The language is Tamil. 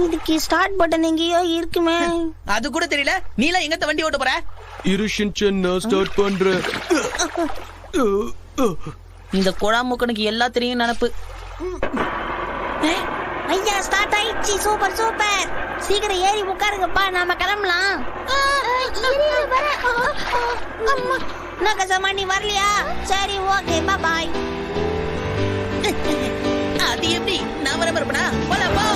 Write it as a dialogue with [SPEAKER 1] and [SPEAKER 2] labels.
[SPEAKER 1] இதுக்கு ஸ்டார்ட் பட்டன் எங்கேயோ இருக்குமே.
[SPEAKER 2] அது கூட தெரியல. நீலாம் எங்க வண்டி ஓட்ட போற?
[SPEAKER 3] இருஷின் ஸ்டார்ட் பண்ற.
[SPEAKER 2] இந்த குழாமுக்கனுக்கு எல்லாம் தெரியும் நினப்பு.
[SPEAKER 1] ஐயா ஸ்டார்ட் ஆயிடுச்சு. Super super. சீக்கிரம் ஏறி உட்காருங்கப்பா, நாம கிளம்பலாம். நகசமா நீ வரலையா? சரி ஓகே பாய்.
[SPEAKER 2] அது எப்படி நான் வர மறுப்பனா? போலாம் போ.